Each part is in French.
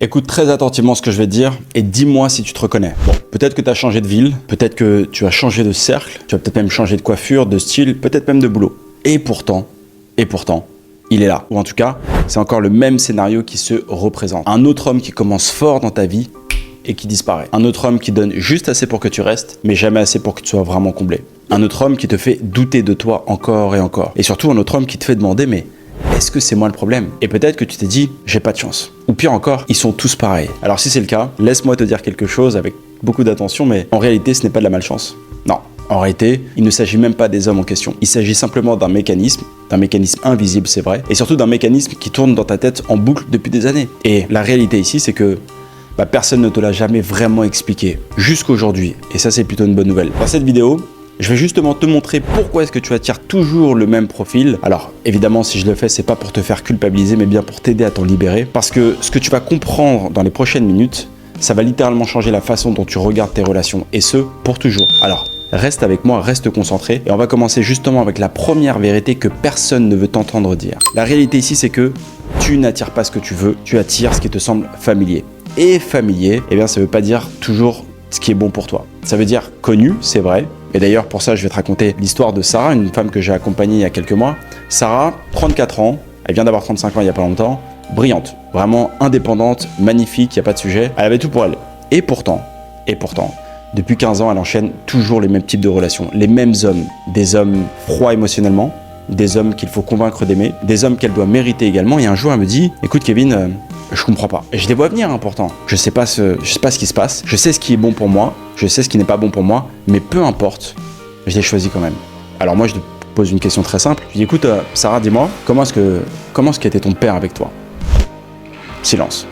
Écoute très attentivement ce que je vais te dire et dis-moi si tu te reconnais. Bon, peut-être que tu as changé de ville, peut-être que tu as changé de cercle, tu as peut-être même changé de coiffure, de style, peut-être même de boulot. Et pourtant, il est là. Ou en tout cas, c'est encore le même scénario qui se représente. Un autre homme qui commence fort dans ta vie et qui disparaît. Un autre homme qui donne juste assez pour que tu restes, mais jamais assez pour que tu sois vraiment comblé. Un autre homme qui te fait douter de toi encore et encore. Et surtout un autre homme qui te fait demander, mais est-ce que c'est moi le problème? Et peut-être que tu t'es dit, j'ai pas de chance. Ou pire encore, ils sont tous pareils. Alors si c'est le cas, laisse-moi te dire quelque chose avec beaucoup d'attention, mais en réalité, ce n'est pas de la malchance. Non. En réalité, il ne s'agit même pas des hommes en question. Il s'agit simplement d'un mécanisme invisible, c'est vrai, et surtout d'un mécanisme qui tourne dans ta tête en boucle depuis des années. Et la réalité ici, c'est que personne ne te l'a jamais vraiment expliqué, jusqu'aujourd'hui. Et ça, c'est plutôt une bonne nouvelle. Dans cette vidéo, je vais justement te montrer pourquoi est-ce que tu attires toujours le même profil. Alors, évidemment, si je le fais, c'est pas pour te faire culpabiliser, mais bien pour t'aider à t'en libérer. Parce que ce que tu vas comprendre dans les prochaines minutes, ça va littéralement changer la façon dont tu regardes tes relations. Et ce, pour toujours. Alors, reste avec moi, reste concentré. Et on va commencer justement avec la première vérité que personne ne veut t'entendre dire. La réalité ici, c'est que tu n'attires pas ce que tu veux, tu attires ce qui te semble familier. Et familier, eh bien, ça veut pas dire toujours ce qui est bon pour toi. Ça veut dire connu, c'est vrai. Et d'ailleurs, pour ça, je vais te raconter l'histoire de Sarah, une femme que j'ai accompagnée il y a quelques mois. Sarah, 34 ans, elle vient d'avoir 35 ans il y a pas longtemps, brillante, vraiment indépendante, magnifique, il n'y a pas de sujet. Elle avait tout pour elle. Et pourtant, depuis 15 ans, elle enchaîne toujours les mêmes types de relations, les mêmes hommes, des hommes froids émotionnellement, des hommes qu'il faut convaincre d'aimer, des hommes qu'elle doit mériter également. Et un jour, elle me dit, écoute Kevin, je comprends pas. Et je les vois venir, pourtant. Je sais pas ce qui se passe. Je sais ce qui est bon pour moi. Je sais ce qui n'est pas bon pour moi. Mais peu importe, je l'ai choisi quand même. Alors moi, je te pose une question très simple. Je dis, écoute, Sarah, dis-moi, comment est-ce qu'était ton père avec toi? Silence.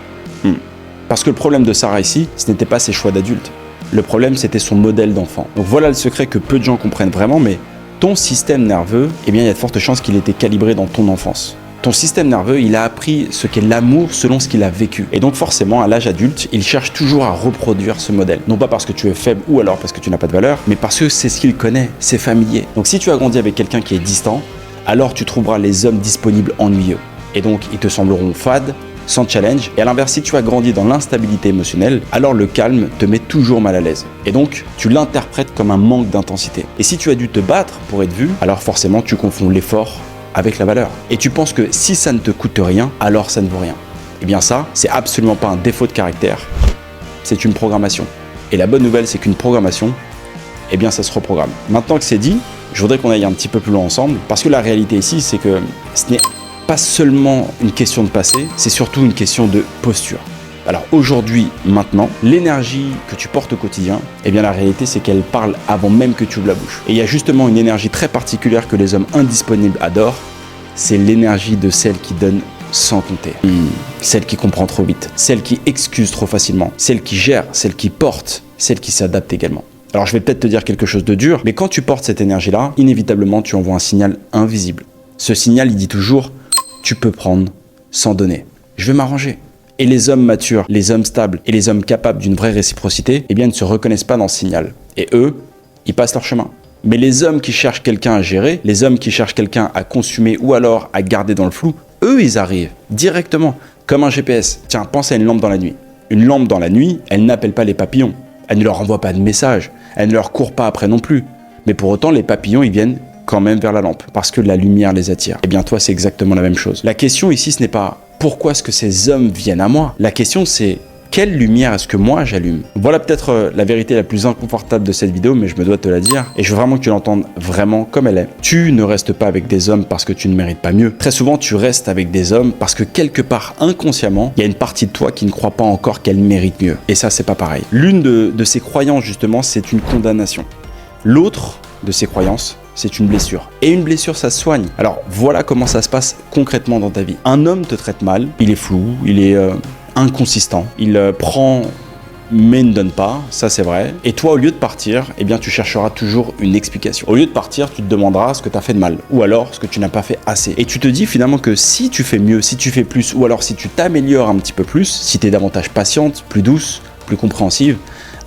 Parce que le problème de Sarah ici, ce n'était pas ses choix d'adulte. Le problème, c'était son modèle d'enfant. Donc voilà le secret que peu de gens comprennent vraiment, mais ton système nerveux, eh bien, il y a de fortes chances qu'il ait été calibré dans ton enfance. Ton système nerveux, il a appris ce qu'est l'amour selon ce qu'il a vécu. Et donc forcément, à l'âge adulte, il cherche toujours à reproduire ce modèle. Non pas parce que tu es faible ou alors parce que tu n'as pas de valeur, mais parce que c'est ce qu'il connaît, c'est familier. Donc si tu as grandi avec quelqu'un qui est distant, alors tu trouveras les hommes disponibles ennuyeux. Et donc ils te sembleront fades, sans challenge. Et à l'inverse, si tu as grandi dans l'instabilité émotionnelle, alors le calme te met toujours mal à l'aise. Et donc, tu l'interprètes comme un manque d'intensité. Et si tu as dû te battre pour être vu, alors forcément, tu confonds l'effort avec la valeur. Et tu penses que si ça ne te coûte rien, alors ça ne vaut rien. Eh bien ça, c'est absolument pas un défaut de caractère, c'est une programmation. Et la bonne nouvelle, c'est qu'une programmation, eh bien ça se reprogramme. Maintenant que c'est dit, je voudrais qu'on aille un petit peu plus loin ensemble, parce que la réalité ici, c'est que ce n'est pas seulement une question de passé, c'est surtout une question de posture. Alors aujourd'hui, maintenant, l'énergie que tu portes au quotidien, eh bien la réalité c'est qu'elle parle avant même que tu ouvres la bouche. Et il y a justement une énergie très particulière que les hommes indisponibles adorent, c'est l'énergie de celle qui donne sans compter. Celle qui comprend trop vite, celle qui excuse trop facilement, celle qui gère, celle qui porte, celle qui s'adapte également. Alors je vais peut-être te dire quelque chose de dur, mais quand tu portes cette énergie-là, inévitablement tu envoies un signal invisible. Ce signal, il dit toujours, tu peux prendre sans donner. Je vais m'arranger. Et les hommes matures, les hommes stables et les hommes capables d'une vraie réciprocité, eh bien, ne se reconnaissent pas dans ce signal. Et eux, ils passent leur chemin. Mais les hommes qui cherchent quelqu'un à gérer, les hommes qui cherchent quelqu'un à consommer ou alors à garder dans le flou, eux, ils arrivent directement, comme un GPS. Tiens, pense à une lampe dans la nuit. Une lampe dans la nuit, elle n'appelle pas les papillons. Elle ne leur envoie pas de message. Elle ne leur court pas après non plus. Mais pour autant, les papillons, ils viennent quand même vers la lampe, parce que la lumière les attire. Eh bien, toi, c'est exactement la même chose. La question ici, ce n'est pas pourquoi est-ce que ces hommes viennent à moi. La question, c'est quelle lumière est-ce que moi j'allume? Voilà peut-être la vérité la plus inconfortable de cette vidéo, mais je me dois te la dire. Et je veux vraiment que tu l'entendes vraiment comme elle est. Tu ne restes pas avec des hommes parce que tu ne mérites pas mieux. Très souvent, tu restes avec des hommes parce que quelque part, inconsciemment, il y a une partie de toi qui ne croit pas encore qu'elle mérite mieux. Et ça, c'est pas pareil. L'une de ces croyances, justement, c'est une condamnation. L'autre de ces croyances, c'est une blessure. Et une blessure, ça se soigne. Alors, voilà comment ça se passe concrètement dans ta vie. Un homme te traite mal, il est flou, il est inconsistant, il prend mais ne donne pas, ça c'est vrai. Et toi, au lieu de partir, eh bien, tu chercheras toujours une explication. Au lieu de partir, tu te demanderas ce que tu as fait de mal, ou alors ce que tu n'as pas fait assez. Et tu te dis finalement que si tu fais mieux, si tu fais plus, ou alors si tu t'améliores un petit peu plus, si tu es davantage patiente, plus douce, plus compréhensive,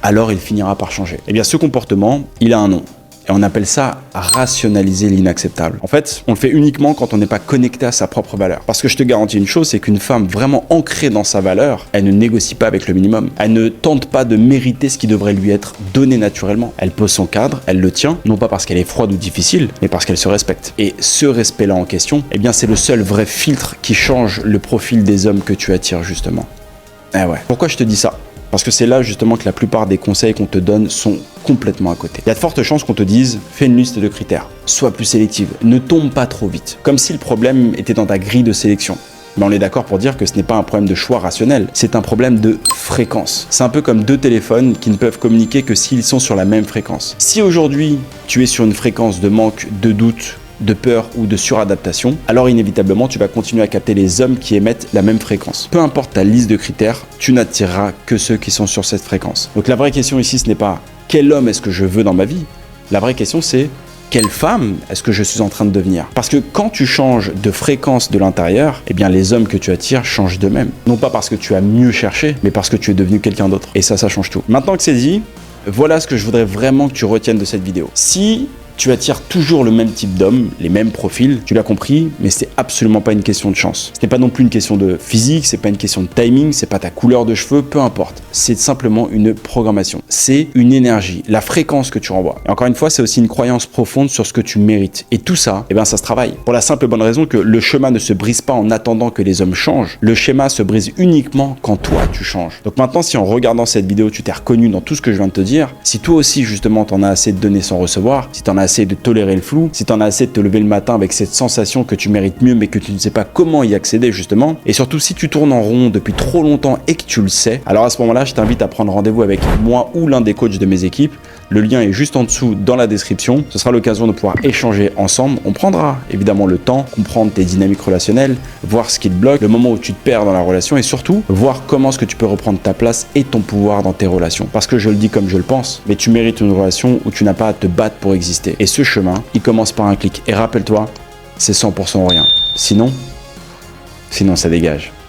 alors il finira par changer. Eh bien, ce comportement, il a un nom. Et on appelle ça rationaliser l'inacceptable. En fait, on le fait uniquement quand on n'est pas connecté à sa propre valeur. Parce que je te garantis une chose, c'est qu'une femme vraiment ancrée dans sa valeur, elle ne négocie pas avec le minimum. Elle ne tente pas de mériter ce qui devrait lui être donné naturellement. Elle pose son cadre, elle le tient, non pas parce qu'elle est froide ou difficile, mais parce qu'elle se respecte. Et ce respect-là en question, eh bien c'est le seul vrai filtre qui change le profil des hommes que tu attires justement. Eh ouais. Pourquoi je te dis ça ? Parce que c'est là justement que la plupart des conseils qu'on te donne sont complètement à côté. Il y a de fortes chances qu'on te dise « fais une liste de critères, sois plus sélective, ne tombe pas trop vite ». Comme si le problème était dans ta grille de sélection. Mais on est d'accord pour dire que ce n'est pas un problème de choix rationnel, c'est un problème de fréquence. C'est un peu comme deux téléphones qui ne peuvent communiquer que s'ils sont sur la même fréquence. Si aujourd'hui tu es sur une fréquence de manque, de doute, de peur ou de suradaptation, alors inévitablement tu vas continuer à capter les hommes qui émettent la même fréquence. Peu importe ta liste de critères, tu n'attireras que ceux qui sont sur cette fréquence. Donc la vraie question ici, ce n'est pas quel homme est-ce que je veux dans ma vie. La vraie question c'est quelle femme est-ce que je suis en train de devenir? Parce que quand tu changes de fréquence de l'intérieur, eh bien les hommes que tu attires changent d'eux-mêmes. Non pas parce que tu as mieux cherché, mais parce que tu es devenu quelqu'un d'autre. Et ça change tout. Maintenant que c'est dit, voilà ce que je voudrais vraiment que tu retiennes de cette vidéo. Si tu attires toujours le même type d'homme, les mêmes profils, tu l'as compris, mais c'est absolument pas une question de chance. Ce n'est pas non plus une question de physique, c'est pas une question de timing, c'est pas ta couleur de cheveux, peu importe. C'est simplement une programmation. C'est une énergie, la fréquence que tu renvoies. Et encore une fois, c'est aussi une croyance profonde sur ce que tu mérites. Et tout ça, eh bien, ça se travaille. Pour la simple et bonne raison que le chemin ne se brise pas en attendant que les hommes changent. Le schéma se brise uniquement quand toi, tu changes. Donc maintenant, si en regardant cette vidéo, tu t'es reconnu dans tout ce que je viens de te dire, si toi aussi, justement, t'en as assez de donner sans recevoir, si t'en as assez de tolérer le flou, si t'en as assez de te lever le matin avec cette sensation que tu mérites mieux mais que tu ne sais pas comment y accéder justement, et surtout si tu tournes en rond depuis trop longtemps et que tu le sais, alors à ce moment-là, je t'invite à prendre rendez-vous avec moi ou l'un des coachs de mes équipes. Le lien est juste en dessous dans la description. Ce sera l'occasion de pouvoir échanger ensemble. On prendra évidemment le temps, comprendre tes dynamiques relationnelles, voir ce qui te bloque, le moment où tu te perds dans la relation et surtout voir comment est-ce que tu peux reprendre ta place et ton pouvoir dans tes relations. Parce que je le dis comme je le pense, mais tu mérites une relation où tu n'as pas à te battre pour exister. Et ce chemin, il commence par un clic. Et rappelle-toi, c'est 100% rien. Sinon ça dégage.